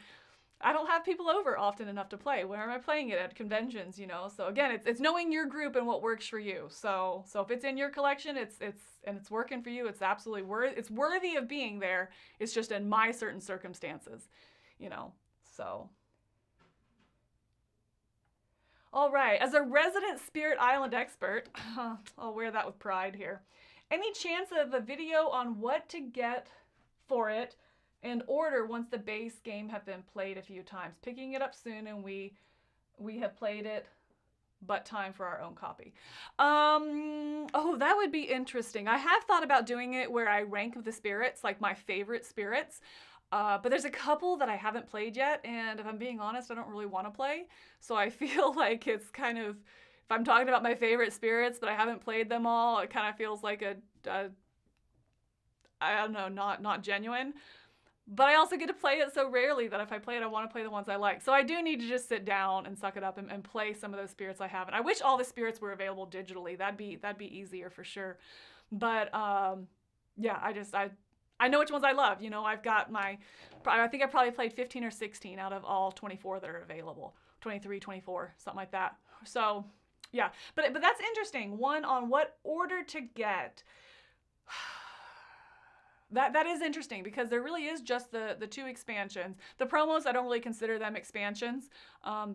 I don't have people over often enough to play. Where am I playing it? At conventions, you know? So again, it's knowing your group and what works for you. So if it's in your collection, it's working for you, it's absolutely worthy of being there. It's just in my certain circumstances, you know? So. All right, as a resident Spirit Island expert, I'll wear that with pride here. Any chance of a video on what to get for it and order once the base game have been played a few times? Picking it up soon, and we have played it, but time for our own copy. Oh, that would be interesting. I have thought about doing it where I rank the spirits, like my favorite spirits. But there's a couple that I haven't played yet, and if I'm being honest, I don't really want to play. So I feel like it's kind of, if I'm talking about my favorite spirits, but I haven't played them all, it kind of feels like a I don't know, not genuine. But I also get to play it so rarely that if I play it, I want to play the ones I like. So I do need to just sit down and suck it up and play some of those spirits I have. And I wish all the spirits were available digitally. That'd be easier for sure. But yeah, I know which ones I love. You know, I've got I think I probably played 15 or 16 out of all 24 that are available. 23, 24, something like that. So yeah, but that's interesting. One on what order to get. That is interesting because there really is just the two expansions. The promos, I don't really consider them expansions.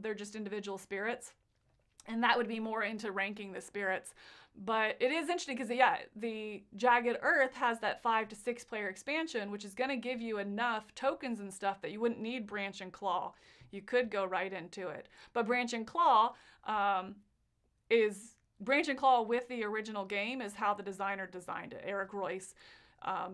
They're just individual spirits. And that would be more into ranking the spirits. But it is interesting because, yeah, the Jagged Earth has that 5 to 6 player expansion, which is going to give you enough tokens and stuff that you wouldn't need Branch and Claw. You could go right into it. But Branch and Claw Branch and Claw with the original game is how the designer designed it. Eric Royce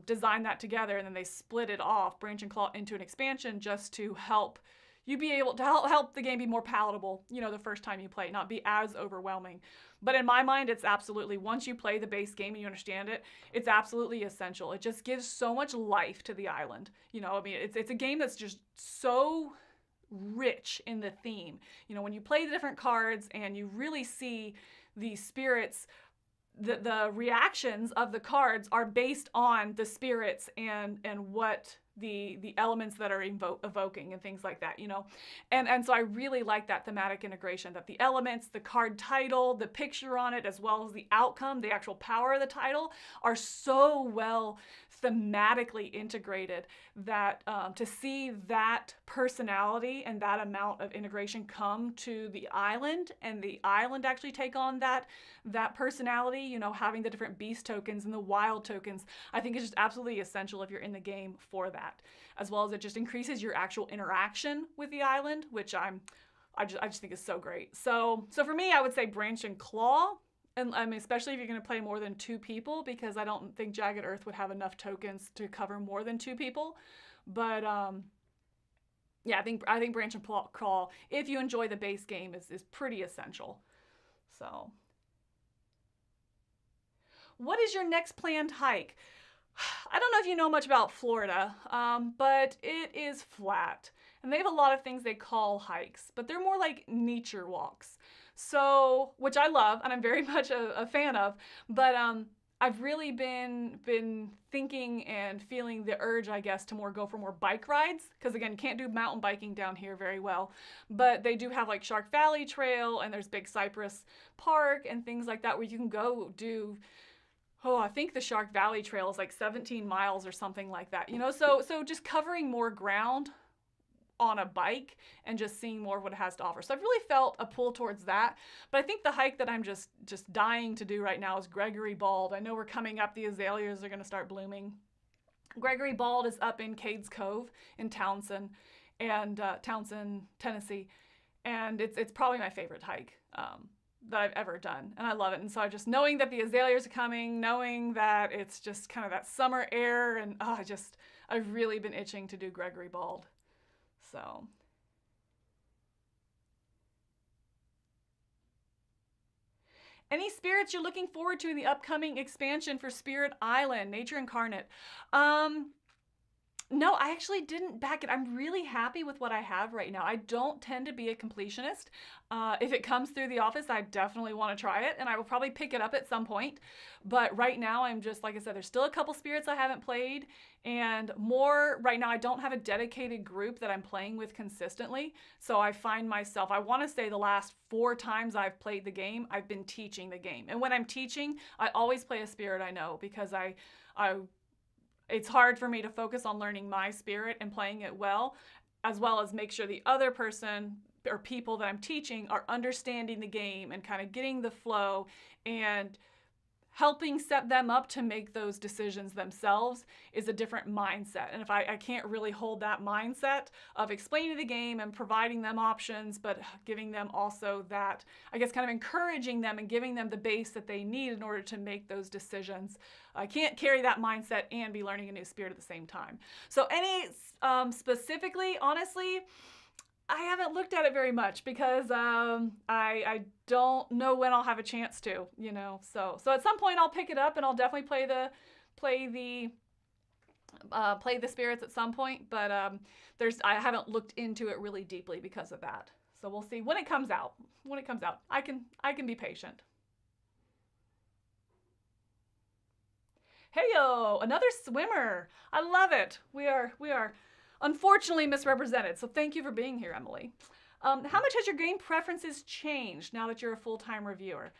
designed that together, and then they split it off, Branch and Claw, into an expansion just to help you be able to help the game be more palatable, you know, the first time you play, not be as overwhelming. But in my mind, it's absolutely, once you play the base game and you understand it, it's absolutely essential. It just gives so much life to the island. You know, I mean, it's a game that's just so rich in the theme. You know, when you play the different cards and you really see the spirits, the reactions of the cards are based on the spirits and what the elements that are evoking and things like that, you know. And so I really like that thematic integration, that the elements, the card title, the picture on it, as well as the outcome, the actual power of the title, are so well thematically integrated that to see that personality and that amount of integration come to the island, and the island actually take on that personality, you know, having the different beast tokens and the wild tokens, I think is just absolutely essential if you're in the game for that, as well as it just increases your actual interaction with the island, which I just think is so great. So for me, I would say Branch and Claw. And I mean, especially if you're going to play more than 2 people, because I don't think Jagged Earth would have enough tokens to cover more than 2 people. But yeah, I think Branch and Claw, if you enjoy the base game, is pretty essential. So, what is your next planned hike? I don't know if you know much about Florida, but it is flat. And they have a lot of things they call hikes, but they're more like nature walks. So, which I love and I'm very much a fan of, but I've really been thinking and feeling the urge, I guess, to go for more bike rides. Because again, can't do mountain biking down here very well, but they do have like Shark Valley Trail, and there's Big Cypress Park and things like that where you can go do. Oh, I think the Shark Valley Trail is like 17 miles or something like that. You know, so just covering more ground on a bike and just seeing more of what it has to offer. So I've really felt a pull towards that. But I think the hike that I'm just dying to do right now is Gregory Bald. I know we're coming up, the azaleas are going to start blooming. Gregory Bald is up in Cades Cove in Townsend, Tennessee. And it's probably my favorite hike that I've ever done. And I love it. And so just knowing that the azaleas are coming, knowing that it's just kind of that summer air, and I've really been itching to do Gregory Bald. So, any spirits you're looking forward to in the upcoming expansion for Spirit Island, Nature Incarnate? No, I actually didn't back it. I'm really happy with what I have right now. I don't tend to be a completionist. If it comes through the office, I definitely want to try it, and I will probably pick it up at some point. But right now, I'm just, like I said, there's still a couple spirits I haven't played, and more right now, I don't have a dedicated group that I'm playing with consistently. So I find myself, I want to say the last 4 times I've played the game, I've been teaching the game. And when I'm teaching, I always play a spirit I know, because it's hard for me to focus on learning my spirit and playing it well as make sure the other person or people that I'm teaching are understanding the game and kind of getting the flow and helping set them up to make those decisions themselves is a different mindset. And if I can't really hold that mindset of explaining the game and providing them options, but giving them also that, I guess, kind of encouraging them and giving them the base that they need in order to make those decisions, I can't carry that mindset and be learning a new spirit at the same time. So any specifically, honestly, I haven't looked at it very much because I don't know when I'll have a chance to, you know. So at some point I'll pick it up and I'll definitely play the spirits at some point. But I haven't looked into it really deeply because of that. So we'll see when it comes out. When it comes out, I can be patient. Hey yo, another swimmer. I love it. We are unfortunately misrepresented. So thank you for being here, Emily. How much has your game preferences changed now that you're a full-time reviewer?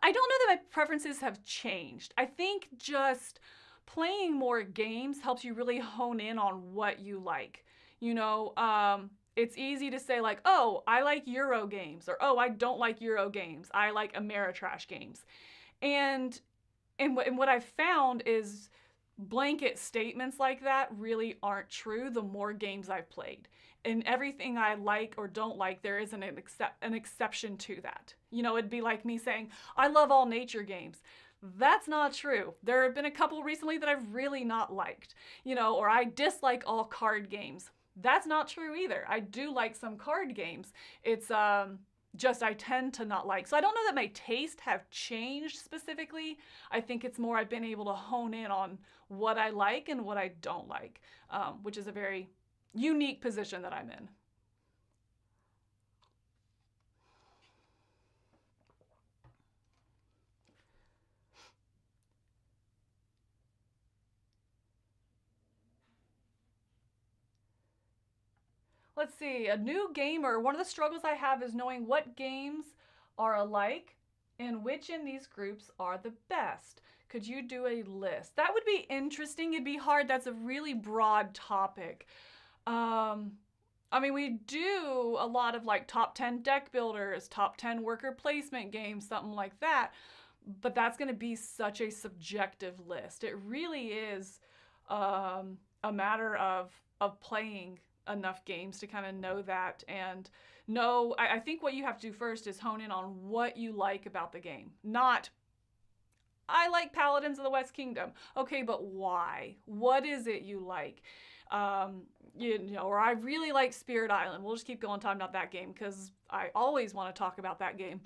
I don't know that my preferences have changed. I think just playing more games helps you really hone in on what you like. You know, it's easy to say like, oh, I like Euro games, or oh, I don't like Euro games. I like Ameritrash games. And what I've found is blanket statements like that really aren't true the more games I've played. And everything I like or don't like, there isn't an exception to that. You know, it'd be like me saying, I love all nature games. That's not true. There have been a couple recently that I've really not liked, you know, or I dislike all card games. That's not true either. I do like some card games. It's just I tend to not like. So I don't know that my taste have changed specifically. I think it's more I've been able to hone in on what I like and what I don't like, which is a very unique position that I'm in. Let's see, a new gamer, one of the struggles I have is knowing what games are alike and which in these groups are the best. Could you do a list? That would be interesting. It'd be hard. That's a really broad topic. I mean, we do a lot of like top 10 deck builders, top 10 worker placement games, something like that. But that's going to be such a subjective list. It really is a matter of playing enough games to kind of know that and know. I think what you have to do first is hone in on what you like about the game. Not, I like Paladins of the West Kingdom. Okay, but why? What is it you like? You know, or I really like Spirit Island. We'll just keep going talking about that game because I always want to talk about that game.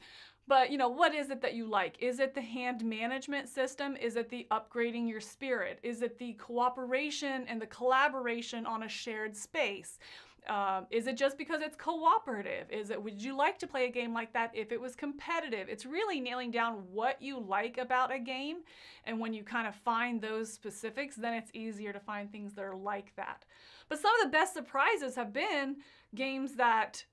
But, you know, what is it that you like? Is it the hand management system? Is it the upgrading your spirit? Is it the cooperation and the collaboration on a shared space? Is it just because it's cooperative? Would you like to play a game like that if it was competitive? It's really nailing down what you like about a game. And when you kind of find those specifics, then it's easier to find things that are like that. But some of the best surprises have been games that,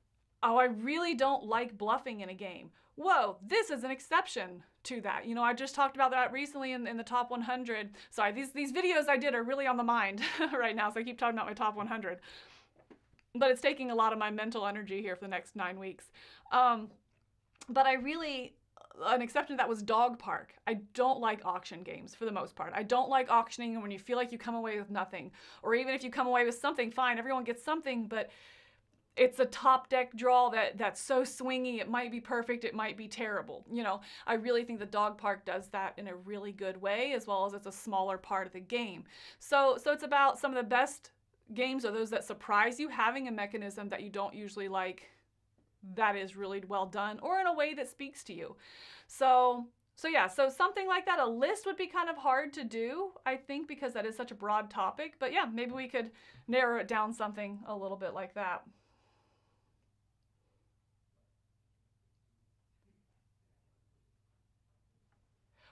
oh, I really don't like bluffing in a game. Whoa, this is an exception to that. You know, I just talked about that recently in the top 100. Sorry, these videos I did are really on the mind right now, so I keep talking about my top 100. But it's taking a lot of my mental energy here for the next 9 weeks. But an exception to that was Dog Park. I don't like auction games for the most part. I don't like auctioning when you feel like you come away with nothing. Or even if you come away with something, fine, everyone gets something, but it's a top deck draw that's so swingy. It might be perfect, it might be terrible. You know, I really think the Dog Park does that in a really good way, as well as it's a smaller part of the game. So it's about some of the best games are those that surprise you, having a mechanism that you don't usually like that is really well done or in a way that speaks to you. So yeah, so something like that, a list would be kind of hard to do, I think, because that is such a broad topic. But yeah, maybe we could narrow it down something a little bit like that.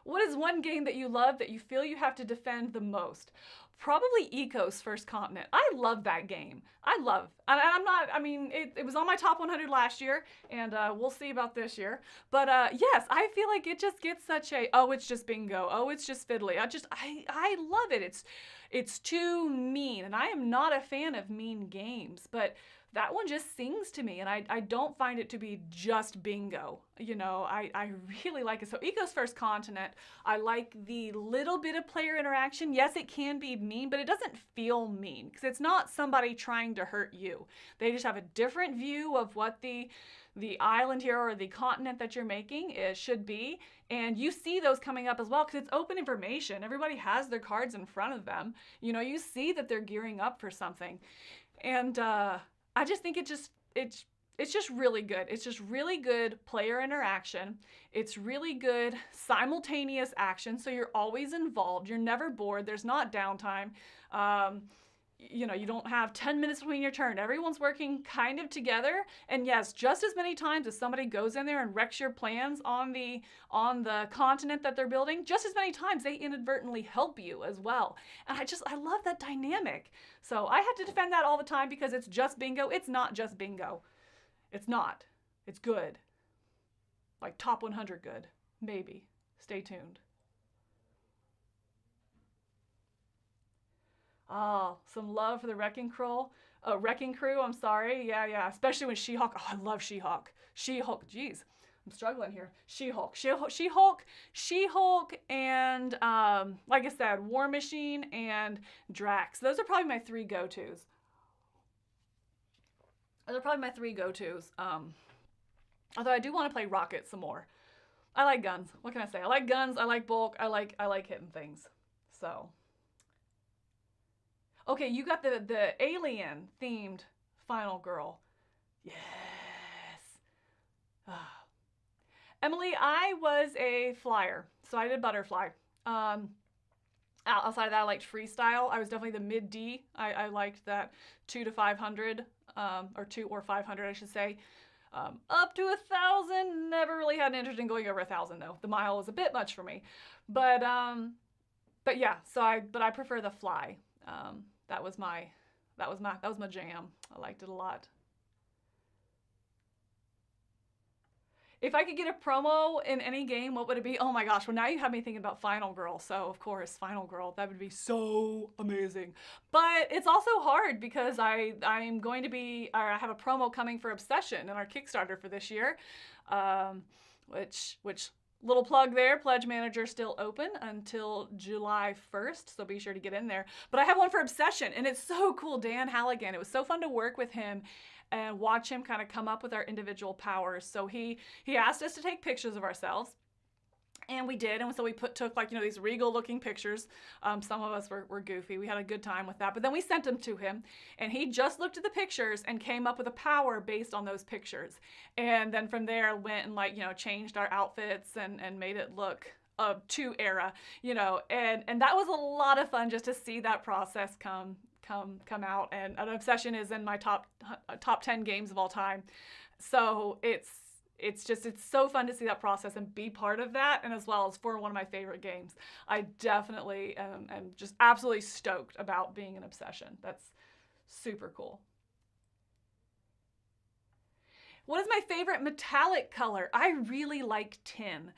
What is one game that you love that you feel you have to defend the most? Probably Ecos First Continent. I love that game. It was on my top 100 last year, and we'll see about this year. But yes, I feel like it just gets such a, oh, it's just bingo. Oh, it's just fiddly. I love it. It's too mean, and I am not a fan of mean games, but that one just sings to me, and I don't find it to be just bingo. I really like it. So Eco's First Continent, I like the little bit of player interaction. Yes, it can be mean, but it doesn't feel mean because it's not somebody trying to hurt you. They just have a different view of what the island here or the continent that you're making should be, and you see those coming up as well because it's open information. Everybody has their cards in front of them. You see that they're gearing up for something, and I just think it's just really good. It's just really good player interaction. It's really good simultaneous action, so you're always involved. You're never bored. There's not downtime. You don't have 10 minutes between your turn. Everyone's working kind of together. And yes, just as many times as somebody goes in there and wrecks your plans on the continent that they're building, just as many times they inadvertently help you as well. And I love that dynamic. So I have to defend that all the time because it's just bingo. It's not just bingo. It's not. It's good. Like top 100 good. Maybe. Stay tuned. Oh, some love for the Wrecking Crew. I'm sorry. Yeah. Especially when She-Hulk. Oh, I love She-Hulk. She-Hulk. Jeez, I'm struggling here. She-Hulk, and like I said, War Machine and Drax. Those are probably my three go-tos. Although I do want to play Rocket some more. I like guns. What can I say? I like guns. I like bulk. I like hitting things. So. Okay, you got the alien themed Final Girl. Yes. Emily, I was a flyer, so I did butterfly. Outside of that, I liked freestyle. I was definitely the mid D. I liked that 2 to 500, or 2 or 500, I should say. Up to 1,000. Never really had an interest in going over 1,000 though. The mile was a bit much for me, but yeah. So I prefer the fly. That was my jam. I liked it a lot. If I could get a promo in any game, what would it be? Oh my gosh, well now you have me thinking about Final Girl. So of course, Final Girl, that would be so amazing. But it's also hard because I have a promo coming for Obsession in our Kickstarter for this year, which little plug there, Pledge Manager still open until July 1st, so be sure to get in there. But I have one for Obsession, and it's so cool. Dan Halligan, it was so fun to work with him and watch him kind of come up with our individual powers. So he asked us to take pictures of ourselves, and we did. And so we took like, these regal looking pictures. Some of us were goofy. We had a good time with that. But then we sent them to him, and he just looked at the pictures and came up with a power based on those pictures. And then from there went and changed our outfits and made it look to era, and that was a lot of fun just to see that process come out. And an Obsession is in my top 10 games of all time. So it's so fun to see that process and be part of that, and as well as for one of my favorite games. I definitely am just absolutely stoked about being an Obsession. That's super cool. What is my favorite metallic color? I really like tin.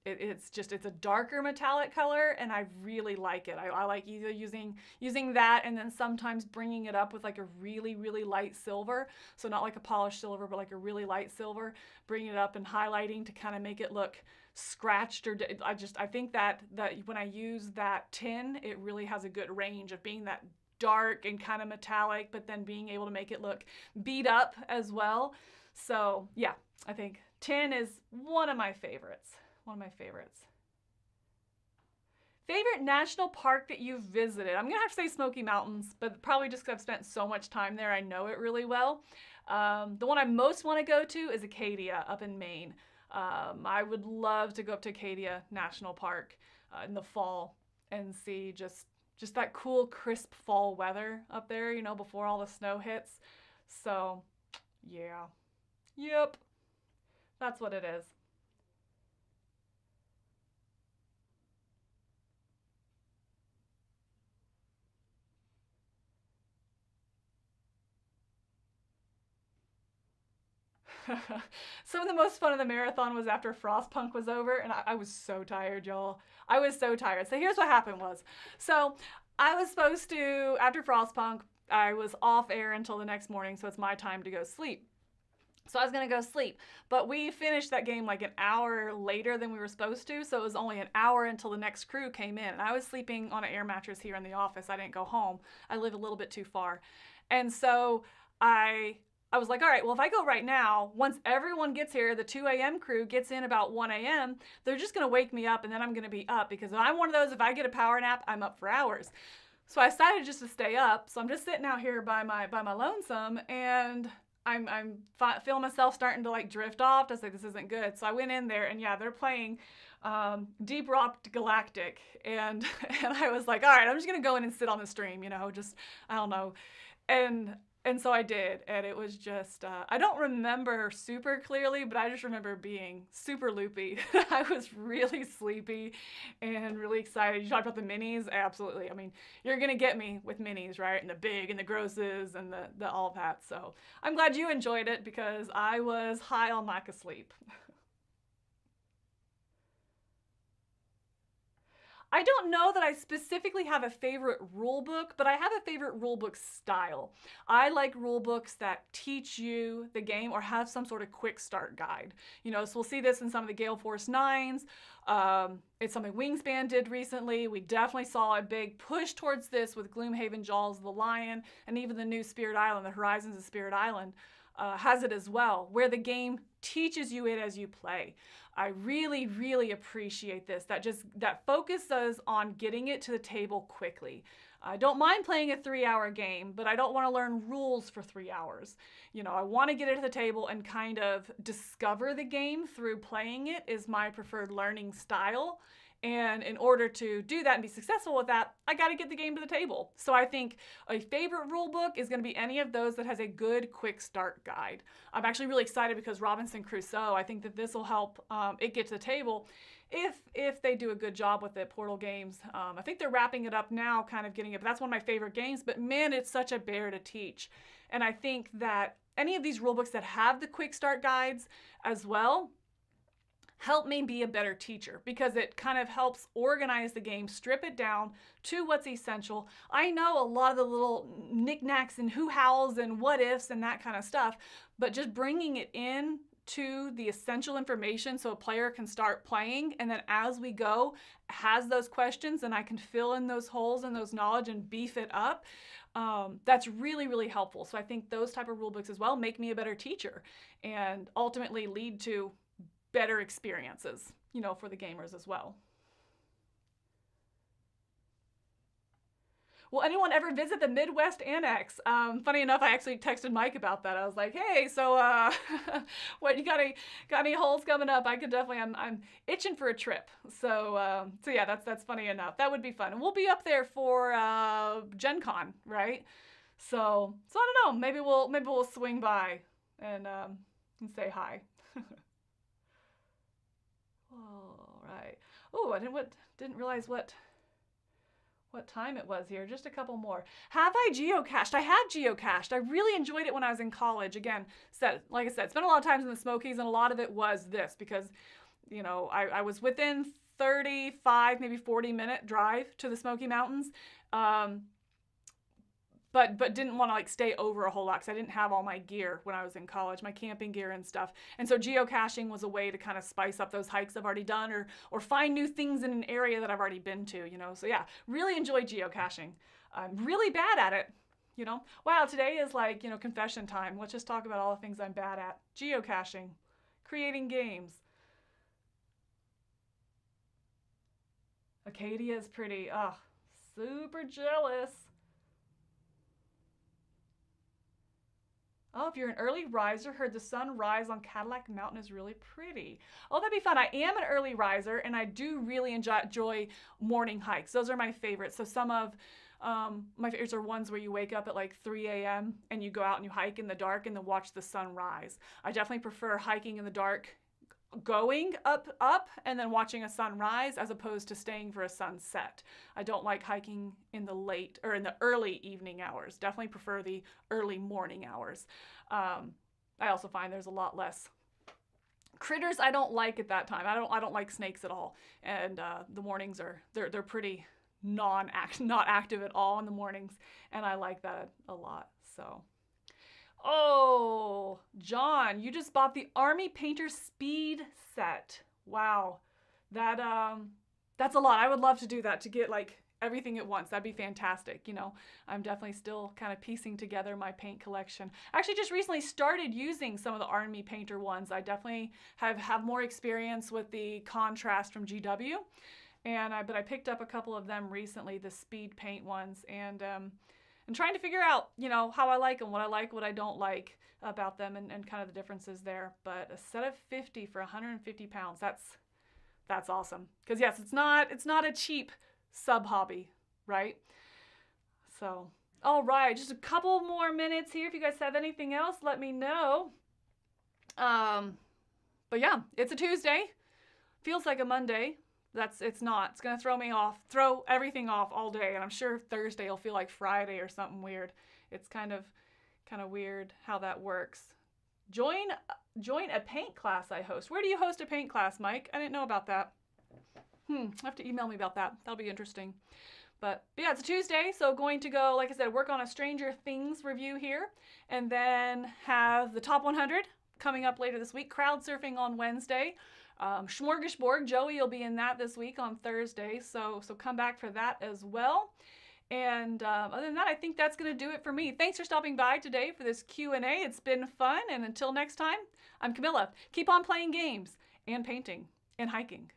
It's a darker metallic color, and I really like it. I like either using that, and then sometimes bringing it up with like a really, really light silver. So not like a polished silver, but like a really light silver. Bringing it up and highlighting to kind of make it look scratched. I think that when I use that tin, it really has a good range of being that dark and kind of metallic, but then being able to make it look beat up as well. So yeah, I think tin is one of my favorites. Favorite national park that you've visited? I'm gonna have to say Smoky Mountains, but probably just because I've spent so much time there, I know it really well. The one I most want to go to is Acadia up in Maine. I would love to go up to Acadia National Park in the fall and see just that cool, crisp fall weather up there, before all the snow hits. So, yeah. Yep. That's what it is. Some of the most fun of the marathon was after Frostpunk was over, and I was so tired, y'all. I was so tired. So here's what happened was, so I was supposed to, after Frostpunk, I was off air until the next morning, so it's my time to go sleep. So I was going to go sleep, but we finished that game like an hour later than we were supposed to, so it was only an hour until the next crew came in. And I was sleeping on an air mattress here in the office. I didn't go home. I live a little bit too far. And so I was like, all right, well, if I go right now, once everyone gets here, the 2 a.m. crew gets in about 1 a.m., they're just going to wake me up, and then I'm going to be up, because I'm one of those, if I get a power nap, I'm up for hours. So I decided just to stay up. So I'm just sitting out here by my lonesome, and I'm feeling myself starting to like drift off. I was like, this isn't good. So I went in there, and yeah, they're playing Deep Rock Galactic, and I was like, all right, I'm just gonna go in and sit on the stream, just I don't know, and so I did, and it was just I don't remember super clearly, but I just remember being super loopy. I was really sleepy and really excited. You talked about the minis, absolutely. I mean, you're gonna get me with minis, right? And the big and the grosses and the all of that. So I'm glad you enjoyed it, because I was high on lack of sleep. I don't know that I specifically have a favorite rule book, but I have a favorite rule book style. I like rule books that teach you the game or have some sort of quick start guide. So we'll see this in some of the Gale Force 9s. It's something Wingspan did recently. We definitely saw a big push towards this with Gloomhaven Jaws of the Lion, and even the new Spirit Island, the Horizons of Spirit Island, has it as well, where the game teaches you it as you play. I really, really appreciate this, that focuses on getting it to the table quickly. I don't mind playing a 3-hour game, but I don't want to learn rules for 3 hours. I want to get it to the table and kind of discover the game through playing it is my preferred learning style. And in order to do that and be successful with that, I got to get the game to the table. So I think a favorite rule book is going to be any of those that has a good quick start guide. I'm actually really excited because Robinson Crusoe, I think that this will help it get to the table if they do a good job with it. Portal Games, I think they're wrapping it up now, kind of getting it. But that's one of my favorite games. But man, it's such a bear to teach. And I think that any of these rule books that have the quick start guides as well help me be a better teacher, because it kind of helps organize the game, strip it down to what's essential. I know a lot of the little knickknacks and who howls and what ifs and that kind of stuff, but just bringing it in to the essential information so a player can start playing, and then as we go has those questions and I can fill in those holes and those knowledge and beef it up. That's really, really helpful. So I think those type of rule books as well make me a better teacher and ultimately lead to better experiences, for the gamers as well. Will anyone ever visit the Midwest Annex? Funny enough, I actually texted Mike about that. I was like, hey, so what, you got any holes coming up? I could definitely, I'm itching for a trip. So yeah, that's funny enough. That would be fun. And we'll be up there for Gen Con, right? So I don't know, maybe we'll swing by and say hi. All right. Oh, I didn't realize what time it was here. Just a couple more. Have I geocached? I have geocached. I really enjoyed it when I was in college. Again, like I said, spent a lot of times in the Smokies, and a lot of it was this because, I was within 35, maybe 40-minute drive to the Smoky Mountains. But didn't want to like stay over a whole lot because I didn't have all my gear when I was in college, my camping gear and stuff. And so geocaching was a way to kind of spice up those hikes I've already done or find new things in an area that I've already been to, So yeah, really enjoy geocaching. I'm really bad at it, Wow, today is like, confession time. Let's just talk about all the things I'm bad at. Geocaching, creating games. Acadia is pretty. Oh, super jealous. Oh, if you're an early riser, heard the sun rise on Cadillac Mountain is really pretty. Oh, that'd be fun. I am an early riser, and I do really enjoy morning hikes. Those are my favorites. So some of my favorites are ones where you wake up at like 3 a.m. and you go out and you hike in the dark and then watch the sun rise. I definitely prefer hiking in the dark, going up and then watching a sunrise as opposed to staying for a sunset. I don't like hiking in the late or in the early evening hours. Definitely prefer the early morning hours. I also find there's a lot less critters I don't like at that time. I don't like snakes at all. And the mornings they're pretty not active at all in the mornings, and I like that a lot. So, oh, John, you just bought the Army Painter Speed set. Wow, that's a lot. I would love to do that, to get like everything at once. That'd be fantastic. You know, I'm definitely still kind of piecing together my paint collection. I actually just recently started using some of the Army Painter ones. I definitely have more experience with the contrast from GW, but I picked up a couple of them recently, the speed paint ones, and trying to figure out, you know, how I like them, what I like, what I don't like about them, and kind of the differences there. But a set of 50 for 150 pounds, that's awesome. Because yes, it's not a cheap sub hobby, right? So, all right, just a couple more minutes here. If you guys have anything else, let me know. But yeah, it's a Tuesday. Feels like a Monday. It's not. It's gonna throw everything off all day, and I'm sure Thursday will feel like Friday or something weird. It's kind of weird how that works. Join a paint class I host. Where do you host a paint class, Mike? I didn't know about that. Have to email me about that. That'll be interesting. But yeah, it's a Tuesday, so going to go, like I said, work on a Stranger Things review here, and then have the top 100 coming up later this week. Crowd surfing on Wednesday. Smorgasbord, Joey will be in that this week on Thursday, so come back for that as well. And other than that, I think that's going to do it for me. Thanks for stopping by today for this Q&A. It's been fun, and until next time, I'm Camilla. Keep on playing games and painting and hiking.